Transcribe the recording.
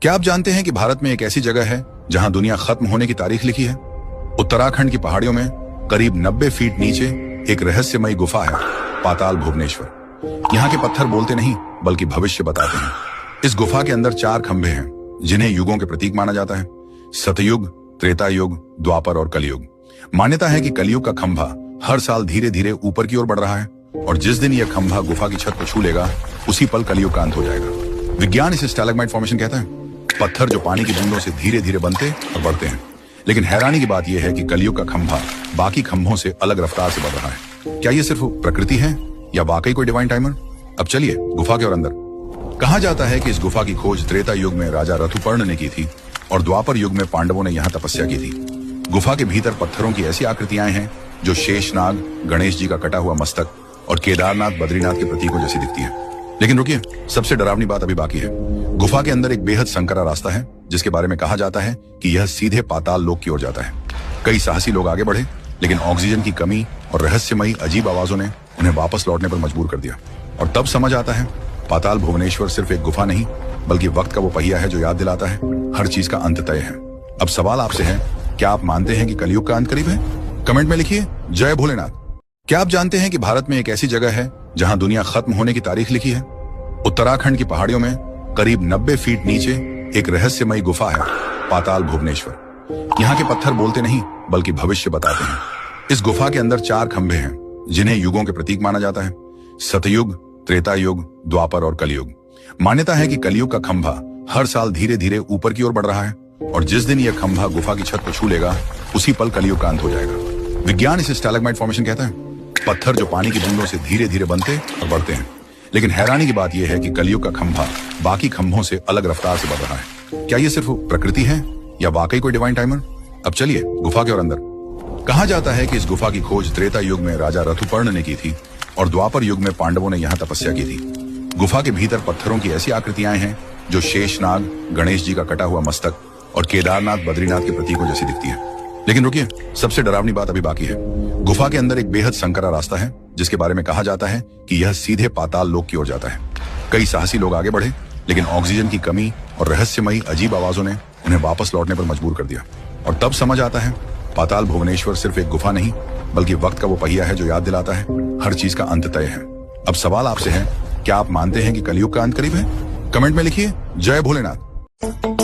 क्या आप जानते हैं कि भारत में एक ऐसी जगह है जहां दुनिया खत्म होने की तारीख लिखी है? उत्तराखंड की पहाड़ियों में करीब 90 फीट नीचे एक रहस्यमयी गुफा है, पाताल भुवनेश्वर। यहाँ के पत्थर बोलते नहीं बल्कि भविष्य बताते हैं। इस गुफा के अंदर 4 खंभे हैं जिन्हें युगों के प्रतीक माना जाता है: सतयुग, त्रेता युग, द्वापर और कलयुग। मान्यता है कि कलयुग का खंभा हर साल धीरे धीरे ऊपर की ओर बढ़ रहा है और जिस दिन यह खंभा गुफा की छत को छू लेगा उसी पल कलयुग का अंत हो जाएगा। विज्ञान इसे स्टैलेग्माइट फॉर्मेशन कहता है, पत्थर जो पानी की बूंदों से धीरे धीरे बनते और बढ़ते हैं। लेकिन हैरानी की बात यह है कि कलयुग का खंभा बाकी खंभों से अलग रफ्तार से बढ़ रहा है। क्या ये सिर्फ प्रकृति है या वाकई कोई डिवाइन टाइमर? अब चलिए गुफा के और अंदर। कहा जाता है कि इस गुफा की खोज त्रेता युग में राजा ऋतुपर्ण ने की थी और द्वापर युग में पांडवों ने यहाँ तपस्या की थी। गुफा के भीतर पत्थरों की ऐसी आकृतियां हैं जो शेषनाग, गणेश जी का कटा हुआ मस्तक और केदारनाथ, बद्रीनाथ के प्रतीकों जैसी दिखती है। लेकिन रुकिए, सबसे डरावनी बात अभी बाकी है। गुफा के अंदर एक बेहद संकरा रास्ता है जिसके बारे में कहा जाता है कि यह सीधे पाताल लोक की ओर जाता है। कई साहसी लोग आगे बढ़े लेकिन ऑक्सीजन की कमी और रहस्यमयी अजीब आवाजों ने उन्हें वापस लौटने पर मजबूर कर दिया। और तब समझ आता है, पाताल भुवनेश्वर सिर्फ एक गुफा नहीं बल्कि वक्त का वो पहिया है जो याद दिलाता है हर चीज का अंत तय है। अब सवाल आपसे है, क्या आप मानते हैं कि कलयुग का अंत करीब है? कमेंट में लिखिए जय भोलेनाथ। क्या आप जानते हैं कि भारत में एक ऐसी जगह है जहां दुनिया खत्म होने की तारीख लिखी है? उत्तराखंड की पहाड़ियों में करीब 90 फीट नीचे एक रहस्यमयी गुफा है, पाताल भुवनेश्वर। यहाँ के पत्थर बोलते नहीं बल्कि भविष्य बताते हैं। इस गुफा के अंदर 4 खंभे हैं जिन्हें युगों के प्रतीक माना जाता है: सतयुग, त्रेता युग, द्वापर और कलयुग। मान्यता है कि कलयुग का खंभा हर साल धीरे धीरे ऊपर की ओर बढ़ रहा है और जिस दिन यह खंभा गुफा की छत को छू लेगा उसी पल कलयुग का अंत हो जाएगा। विज्ञान इसे स्टैलेग्माइट फॉर्मेशन कहता है, पत्थर जो पानी की बूंदों से धीरे धीरे बनते और बढ़ते हैं। लेकिन हैरानी की बात यह है कि कलयुग का खंभा बाकी खंभों से अलग रफ्तार से बढ़ रहा है। क्या ये सिर्फ प्रकृति है या वाकई कोई डिवाइन टाइमर? अब चलिए गुफा के और अंदर। कहा जाता है कि इस गुफा की खोज त्रेता युग में राजा ऋतुपर्ण ने की थी और द्वापर युग में पांडवों ने यहाँ तपस्या की थी। गुफा के भीतर पत्थरों की ऐसी आकृतियां हैं जो शेषनाग, गणेश जी का कटा हुआ मस्तक और केदारनाथ, बद्रीनाथ के प्रतीकों जैसी दिखती है। लेकिन रुकिए, सबसे डरावनी बात अभी बाकी है। गुफा के अंदर एक बेहद संकरा रास्ता है जिसके बारे में कहा जाता है कि यह सीधे पाताल लोक की ओर जाता है। कई साहसी लोग आगे बढ़े लेकिन ऑक्सीजन की कमी और रहस्यमयी अजीब आवाजों ने उन्हें वापस लौटने पर मजबूर कर दिया। और तब समझ आता है, पाताल भुवनेश्वर सिर्फ एक गुफा नहीं बल्कि वक्त का वो पहिया है जो याद दिलाता है हर चीज का अंत तय है। अब सवाल आपसे है, क्या आप मानते हैं कि कलयुग का अंत करीब है? कमेंट में लिखिए जय भोलेनाथ।